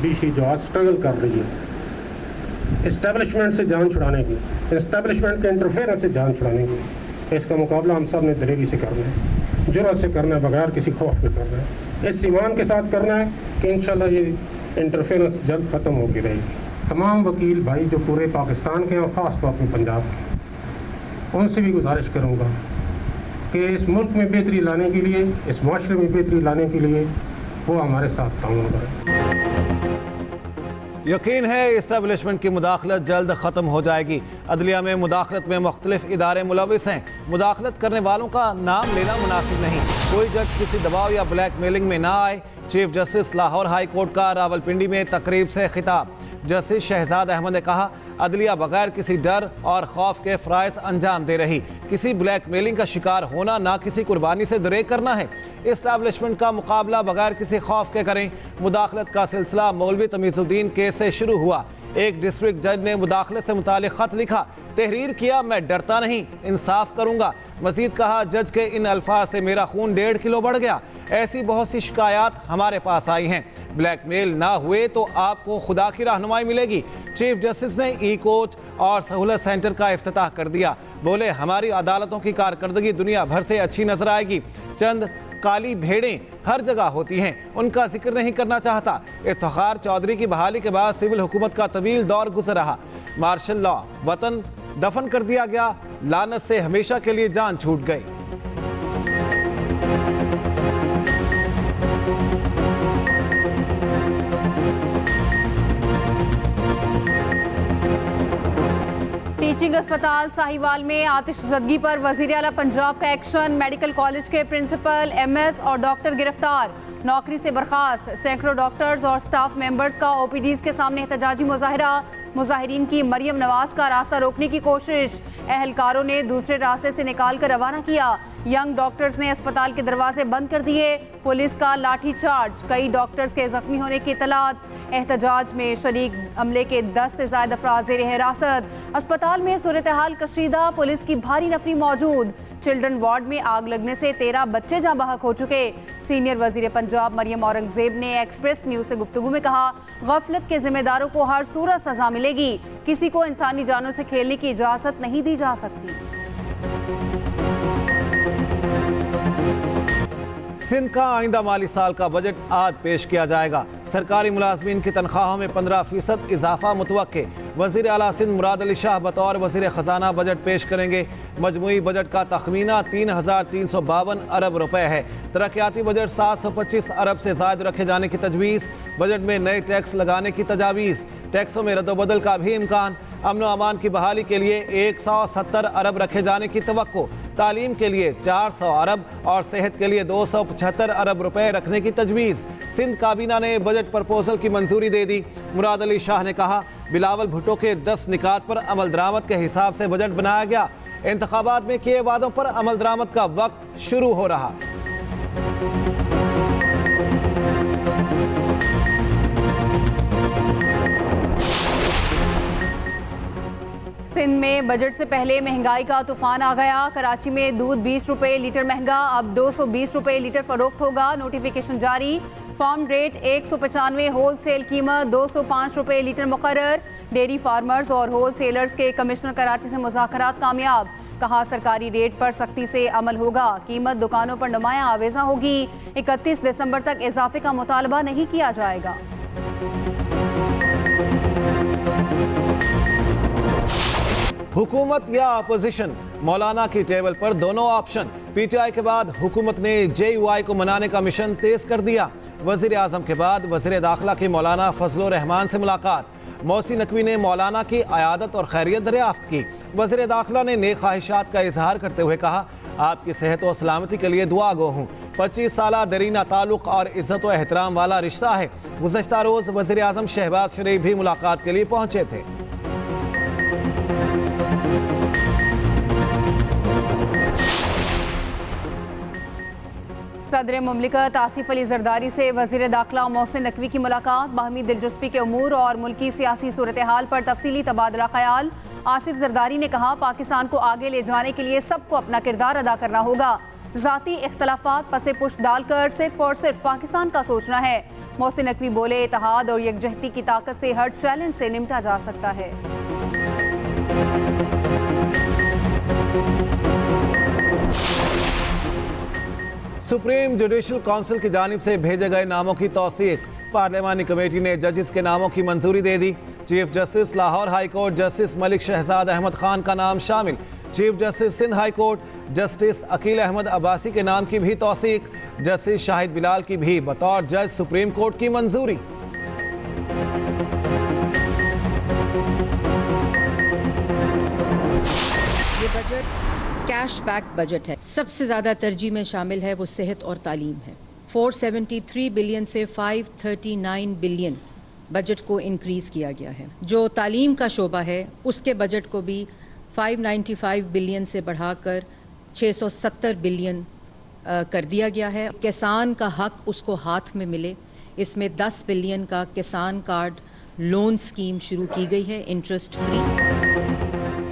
Judiciary जो आज struggle कर रही है इस्टेब्लिशमेंट से जान छुड़ाने की, इस्टेब्लिशमेंट के इंटरफेरेंस से जान छुड़ाने की, इसका मुकाबला हम सब ने दलेरी से करना है, जुर्रत से करना है, बगैर किसी खौफ के करना है, इस ईमान के साथ करना है कि इंशाल्लाह ये इंटरफेरेंस जल्द ख़त्म होगी रहेगी। तमाम वकील भाई जो पूरे पाकिस्तान के हैं और ख़ास तौर पर पंजाब के, उनसे भी गुजारिश करूँगा कि इस मुल्क में बेहतरी लाने के लिए, इस माशरे में बेहतरी लाने के लिए वो हमारे साथ ताउन करें। यकीन है इस्टेब्लिशमेंट की मुदाखलत जल्द ख़त्म हो जाएगी। अदलिया में मुदाखलत में मुख्तलिफ इदारे मुलविस हैं। मुदाखलत करने वालों का नाम लेना मुनासिब नहीं। कोई जज किसी दबाव या ब्लैक मेलिंग में ना आए। Chief justice Lahore high court का रावलपिंडी में तकरीब से खिताब। जस्टिस शहजाद अहमद ने कहा, अदलिया बगैर किसी डर और खौफ के फ़राइज़ अंजाम दे रही। किसी ब्लैक मेलिंग का शिकार होना ना किसी कुर्बानी से दरेक करना है। इस्टेब्लिशमेंट का मुकाबला बगैर किसी खौफ के करें। मुदाखलत का सिलसिला मौलवी तमीज़ुद्दीन केस से शुरू हुआ। एक डिस्ट्रिक्ट जज ने मुदाखलत से मुतालिक ख़त लिखा, तहरीर किया, मैं डरता नहीं, इंसाफ करूँगा। मज़ीद कहा, जज के इन अल्फाज से मेरा खून 1.5 किलो बढ़ गया। ऐसी बहुत सी शिकायत हमारे पास आई हैं। ब्लैकमेल ना हुए तो आपको खुदा की रहनुमाई मिलेगी। चीफ जस्टिस ने ई कोर्ट और सहूलत सेंटर का इफ्तिताह कर दिया। बोले, हमारी अदालतों की कारकर्दगी दुनिया भर से अच्छी नजर आएगी। चंद काली भेड़ें हर जगह होती हैं, उनका जिक्र नहीं करना चाहता। इफ्तिखार चौधरी की बहाली के बाद सिविल हुकूमत का तवील दौर गुजर रहा। मार्शल लॉ, वतन दफन कर दिया गया, लानत से हमेशा के लिए जान छूट गई। टीचिंग अस्पताल साहिवाल में आतिशज़दगी पर वज़ीर आला पंजाब का एक्शन। मेडिकल कॉलेज के प्रिंसिपल, एमएस और डॉक्टर गिरफ्तार, नौकरी से बर्खास्त। सैकड़ों डॉक्टर्स और स्टाफ मेंबर्स का ओपीडीज के सामने एहतजाजी मुजाहिरा। मुजाहिरीन की मरियम नवाज का रास्ता रोकने की कोशिश, एहलकारों ने दूसरे रास्ते से निकाल कर रवाना किया। यंग डॉक्टर्स ने अस्पताल के दरवाजे बंद कर दिए। पुलिस का लाठीचार्ज, कई डॉक्टर्स के जख्मी होने की इतलात। एहतजाज में शरीक अमले के 10 से ज़ायद अफराद ज़ेर हिरासत। अस्पताल में सूरत हाल कशीदा, पुलिस की भारी नफरी मौजूद। चिल्ड्रन वार्ड में आग लगने से 13 बच्चे जाँ बहक हो चुके। सीनियर वजीर पंजाब मरियम औरंगजेब ने एक्सप्रेस न्यूज़ से गुफ्तगू में कहा, गफलत के जिम्मेदारों को हर सूरत सजा मिलेगी। किसी को इंसानी जानों से खेलने की इजाज़त नहीं दी जा सकती। सिंध का आइंदा माली साल का बजट आज पेश किया जाएगा। सरकारी मुलाजमीन की तनख्वाहों में 15% इजाफा मुतवक्के। वज़ीर आला सिंध मुराद अली शाह बतौर वज़ीर ख़जाना बजट पेश करेंगे। मजमूई बजट का तखमीना 3,352 अरब रुपए है। तरक्याती बजट 725 अरब से ज़ायद रखे जाने की तजवीज़। बजट में नए टैक्स लगाने की तजावीज़। टैक्सों में रद्दोबदल का भी इम्कान। अमन व अमान की बहाली के लिए 170 अरब रखे जाने की तवक्को। तालीम के लिए 400 अरब और सेहत के लिए 275 अरब रुपए रखने की तजवीज़। सिंध काबीना ने बजट प्रपोजल की मंजूरी दे दी। मुराद अली शाह ने कहा, बिलावल भुट्टो के 10 निकात पर अमल दरामद के हिसाब से बजट बनाया गया। इंतखाबात में किए वादों पर अमल दरामद का वक्त शुरू हो रहा। सिंध में बजट से पहले महंगाई का तूफान आ गया। कराची में दूध 20 रुपये लीटर महंगा, अब 220 रुपये लीटर फरोख्त होगा। नोटिफिकेशन जारी। फार्म रेट 195, होल सेल कीमत 205 रुपये लीटर मुकर्रर। डेयरी फार्मर्स और होल सेलर्स के कमिश्नर कराची से मुज़ाकरात कामयाब। कहा, सरकारी रेट पर सख्ती से अमल होगा। कीमत दुकानों पर नुमायां आवेजा होगी। 31 दिसंबर तक इजाफे का मुतालबा नहीं किया जाएगा। हुकूमत या अपोजिशन, मौलाना की टेबल पर दोनों ऑप्शन। पीटीआई के बाद हुकूमत ने जेयूआई को मनाने का मिशन तेज कर दिया। वजीर आजम के बाद वजीर दाखिला की मौलाना फजल रहमान से मुलाकात। मौसी नकवी ने मौलाना की अयादत और खैरियत दरियाफ्त की। वजीर दाखिला ने नेक ख्वाहिशात का इजहार करते हुए कहा, आपकी सेहत और सलामती के लिए दुआ गो हूँ। 25 साल दरीना ताल्लुक और इज्जत व एहतराम वाला रिश्ता है। गुज़श्ता रोज़ वजीर आजम शहबाज शरीफ भी मुलाकात के लिए पहुँचे थे। सदर मुमलिकत आसिफ अली जरदारी से वजीर दाखिला मोहसिन नकवी की मुलाकात। बाहमी दिलचस्पी के उमूर और मुल्की सियासी सूरत हाल पर तफसीली तबादला ख्याल। आसिफ जरदारी ने कहा, पाकिस्तान को आगे ले जाने के लिए सबको अपना किरदार अदा करना होगा। जाती इख्तलाफात पसे पुश डालकर सिर्फ और सिर्फ पाकिस्तान का सोचना है। मोहसिन नकवी बोले, इत्तेहाद और यकजहती की ताकत से हर चैलेंज से निपटा जा सकता है। सुप्रीम जुडिशल काउंसिल की जानिब से भेजे गए नामों की तौसीक। पार्लियामानी कमेटी ने जजेस के नामों की मंजूरी दे दी। Chief justice Lahore high court justice Malik Shahzad Ahmad Khan का नाम शामिल। Chief justice Sindh high court justice Aqeel Ahmed Abbasi के नाम की भी तौसीक। जस्टिस शाहिद बिलाल की भी बतौर जज सुप्रीम कोर्ट की मंजूरी। ये बजट कैश बैक बजट है। सबसे ज़्यादा तरजीह में शामिल है वो सेहत और तालीम है। 473 बिलियन से 539 बिलियन बजट को इंक्रीज़ किया गया है। जो तालीम का शोबा है उसके बजट को भी 595 बिलियन से बढ़ाकर 670 बिलियन कर दिया गया है। किसान का हक उसको हाथ में मिले, इसमें 10 बिलियन का किसान कार्ड लोन स्कीम शुरू की गई है, इंटरेस्ट फ्री।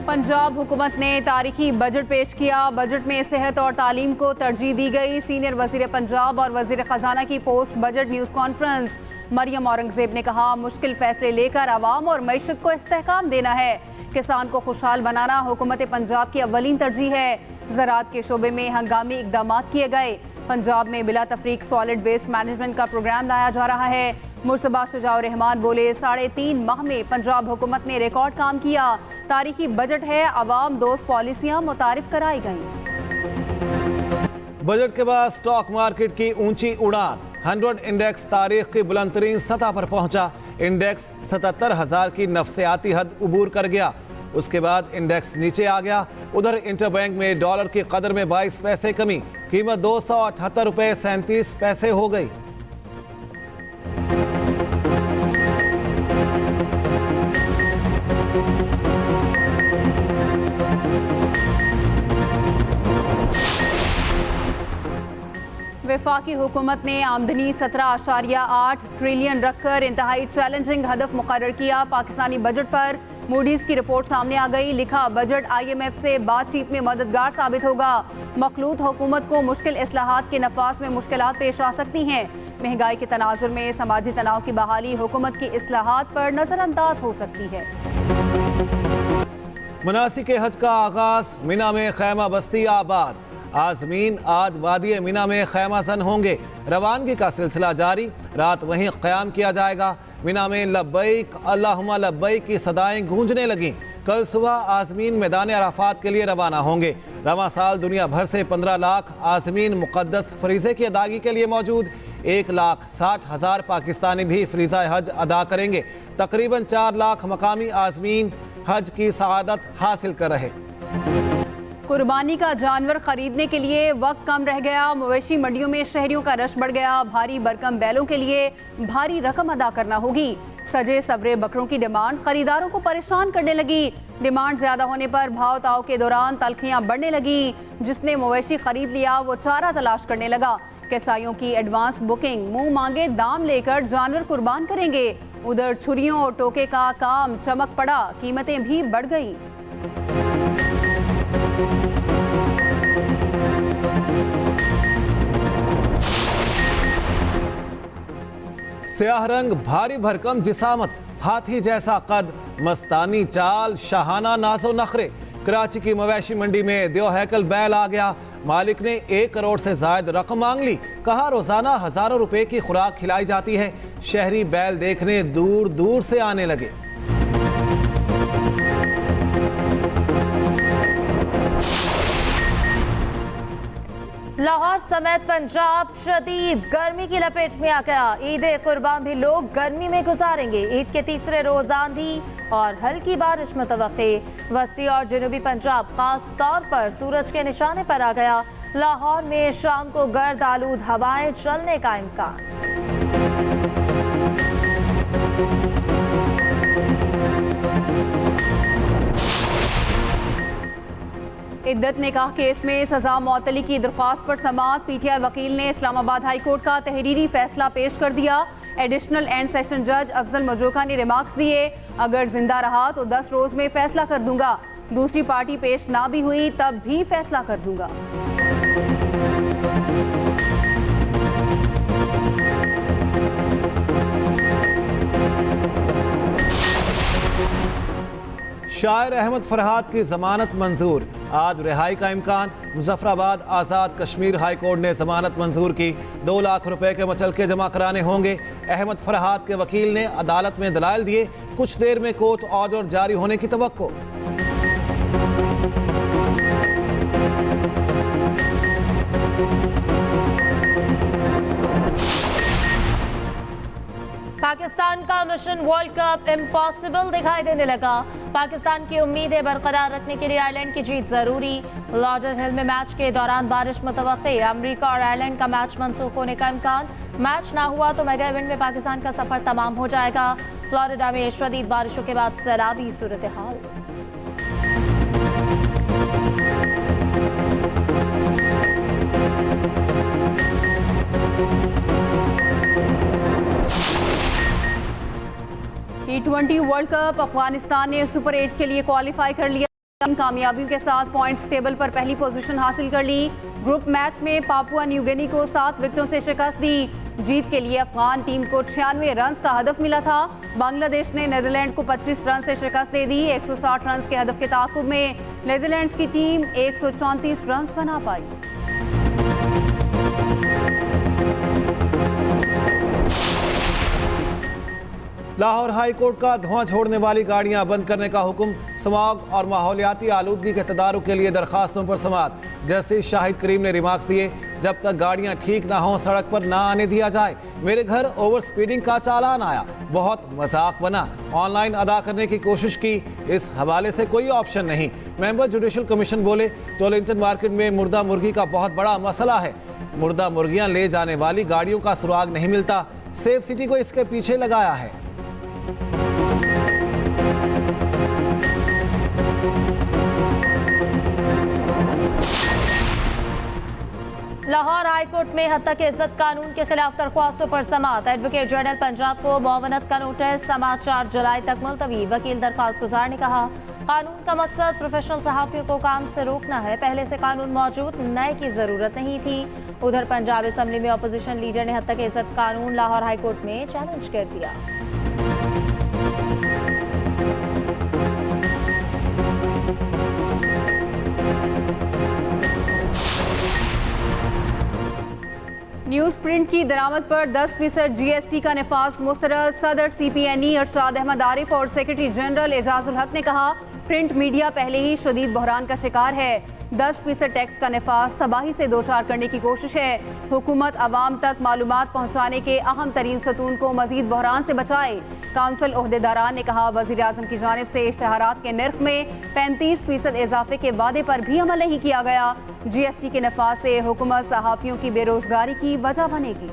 पंजाब हुकूमत ने तारीखी बजट पेश किया। बजट में सेहत और तालीम को तरजीह दी गई। सीनियर वजीर पंजाब और वजीर खजाना की post budget news conference. Maryam Aurangzeb ने कहा, मुश्किल फैसले लेकर आवाम और मईशत को इस्तेहकाम देना है। किसान को खुशहाल बनाना हुकूमत पंजाब की अव्वलीन तरजीह है। ज़राअत के शोबे में हंगामी इकदाम किए गए। पंजाब में बिला तफरीक सॉलिड वेस्ट मैनेजमेंट का प्रोग्राम लाया जा रहा है। मुर्तबा शुजाउर रहमान बोले, 3.5 माह में पंजाब हुकूमत ने रिकॉर्ड काम किया। तारीखी बजट है, अवाम दोस्त पॉलिसियां मुतारिफ कराई गई। बजट के बाद स्टॉक मार्केट की ऊंची उड़ान। 100 इंडेक्स तारीख की बुलंद तरीन सतह पर पहुंचा। इंडेक्स 77,000 की नफसियाती हद उबूर कर गया। उसके बाद इंडेक्स नीचे आ गया। उधर इंटरबैंक में डॉलर की कदर में 22 पैसे कमी। कीमत 278 रुपये 37 पैसे हो गई। वफाकी हुकूमत ने आमदनी 17.8 ट्रिलियन रखकर इंतहाई चैलेंजिंग हदफ मुकर्रर किया। पाकिस्तानी बजट पर मूडीज की रिपोर्ट सामने आ गई। लिखा, बजट IMF से बातचीत में मददगार साबित होगा। मखलूत हुकूमत को मुश्किल इस्लाहात के नफास में मुश्किलात पेश आ सकती हैं। महंगाई के तनाजुर में समाजी तनाव की बहाली हुकूमत की इस्लाहात पर नजरअंदाज हो सकती है। मनासिक हज का आगाज। मिना में खैमा बस्ती आबाद। आज़मीन आज वादी मिना में खैमा सन होंगे। रवानगी का सिलसिला जारी। रात वहीं क़याम किया जाएगा। मिना में लब्बैक अल्लाहुम्मा लब्बैक की सदाएं गूंजने लगीं। कल सुबह आज़मीन मैदान अराफात के लिए रवाना होंगे। रवां साल दुनिया भर से 15 लाख आज़मीन मुक़द्दस फरीज़े की अदायगी के लिए मौजूद। 1,60,000 पाकिस्तानी भी फरीज़ा हज अदा करेंगे। तकरीबन 4 लाख मकामी आज़मीन हज की सआदत हासिल कर रहे। कुर्बानी का जानवर खरीदने के लिए वक्त कम रह गया। मवेशी मंडियों में शहरियों का रश बढ़ गया। भारी भरकम बैलों के लिए भारी रकम अदा करना होगी। सजे सवरे बकरों की डिमांड खरीदारों को परेशान करने लगी। डिमांड ज्यादा होने पर भाव ताव के दौरान तलखियां बढ़ने लगी। जिसने मवेशी खरीद लिया वो चारा तलाश करने लगा। कसाईयों की एडवांस बुकिंग, मुंह मांगे दाम लेकर जानवर कुर्बान करेंगे। उधर छुरियों और टोके का काम चमक पड़ा। कीमतें भी बढ़ गई। स्याह रंग, भारी भरकम जिसामत, हाथी जैसा कद, मस्तानी चाल, शाहाना नाजो नखरे। कराची की मवेशी मंडी में देव हैकल बैल आ गया। मालिक ने 1 करोड़ से जायद रकम मांग ली। कहा, रोजाना हजारों रुपए की खुराक खिलाई जाती है। शहरी बैल देखने दूर दूर से आने लगे। लाहौर समेत पंजाब शदीद गर्मी की लपेट में आ गया। ईद कुर्बान भी लोग गर्मी में गुजारेंगे। ईद के तीसरे रोज आंधी और हल्की बारिश मुतवक्के। वस्ती और जनूबी पंजाब खास तौर पर सूरज के निशाने पर आ गया। लाहौर में शाम को गर्द आलूद हवाएं चलने का इम्कान। इद्दत ने कहा केस में सजा मौतली की दरख्वास्त पर समाअत। PTI वकील ने इस्लामाबाद हाई कोर्ट का तहरीरी फैसला पेश कर दिया। एडिशनल एंड सेशन जज अफजल मजरोका ने रिमार्क्स दिए, अगर जिंदा रहा तो 10 रोज में फैसला कर दूंगा। दूसरी पार्टी पेश ना भी हुई तब भी फैसला कर दूंगा। शायर अहमद फरहाद की जमानत मंजूर, आज रिहाई का इम्कान। मुजफ्फराबाद आज़ाद कश्मीर हाई कोर्ट ने जमानत मंजूर की। 2 लाख रुपए के मुचलके जमा कराने होंगे। अहमद फरहाद के वकील ने अदालत में दलाइल दिए। कुछ देर में कोर्ट ऑर्डर जारी होने की तवक्को। पाकिस्तान का मिशन वर्ल्ड कप इम्पॉसिबल दिखाई देने लगा। पाकिस्तान की उम्मीदें बरकरार रखने के लिए आयरलैंड की जीत जरूरी। लॉर्डर हिल में मैच के दौरान बारिश मुतवक्की। अमेरिका और आयरलैंड का मैच मंसूख होने का इम्कान। मैच ना हुआ तो मेगा इवेंट में पाकिस्तान का सफर तमाम हो जाएगा। फ्लोरिडा में शदीद बारिशों के बाद सैलाबी सूरत हाल। T20 वर्ल्ड कप अफगानिस्तान ने सुपर 8 के लिए क्वालिफाई कर लिया। कामयाबियों के साथ पॉइंट्स टेबल पर पहली पोजीशन हासिल कर ली। ग्रुप मैच में पापुआ न्यू गिनी को 7 विकेटों से शिकस्त दी। जीत के लिए अफगान टीम को 96 रन का हदफ मिला था। बांग्लादेश ने नीदरलैंड को 25 रन से शिकस्त दे दी। 160 रन के हदफ के ताक़ुब में नीदरलैंड्स की टीम 134 रन बना पाई। लाहौर हाई कोर्ट का धुआं छोड़ने वाली गाड़ियां बंद करने का हुक्म। स्मॉग और माहौलियाती आलूदगी के तदारुक के लिए दरखास्तों पर समाअत। जस्टिस शाहिद करीम ने रिमार्क्स दिए, जब तक गाड़ियां ठीक ना हों सड़क पर ना आने दिया जाए। मेरे घर ओवर स्पीडिंग का चालान आया, बहुत मजाक बना, ऑनलाइन अदा करने की कोशिश की, इस हवाले से कोई ऑप्शन नहीं। मेंबर जुडिशल कमीशन बोले, टोलिंगटन मार्केट में मुर्दा मुर्गी का बहुत बड़ा मसला है। मुर्दा मुर्गियां ले जाने वाली गाड़ियों का सुराग नहीं मिलता। सेफ सिटी को इसके पीछे लगाया है। लाहौर हाईकोर्ट में हद तक इज्जत कानून के खिलाफ दरख्वास्तों पर समाअत। एडवोकेट जनरल पंजाब को मुआवनत का नोटिस, समाअत 4 जुलाई तक मुलतवी। वकील दरख्वास्त गुजार ने कहा, कानून का मकसद प्रोफेशनल सहाफ़ियों को काम से रोकना है। पहले से कानून मौजूद, नए की जरूरत नहीं थी। उधर पंजाब असम्बली में अपोजिशन लीडर ने हद तक इज्जत कानून लाहौर हाईकोर्ट में चैलेंज कर दिया। न्यूज प्रिंट की दरामद पर 10% GST का निफाज मुस्तरद। सदर CPNE अरशाद अहमद आरिफ और सेक्रेटरी जनरल एजाजुल हक ने कहा, प्रिंट मीडिया पहले ही शदीद बहरान का शिकार है। 10% टैक्स का निफाज तबाही से दोचार करने की कोशिश है। हुकूमत आवाम तक मालूमात पहुँचाने के अहम तरीन सतून को मजीद बहरान से बचाए। काउंसिल ओहदेदारान ने कहा, वज़ीर आज़म की जानिब से इश्तहारात के नर्ख में 35% इजाफे के वादे पर भी अमल नहीं किया गया। GST के नफाज से हुकूमत सहाफ़ियों की बेरोजगारी की वजह बनेगी।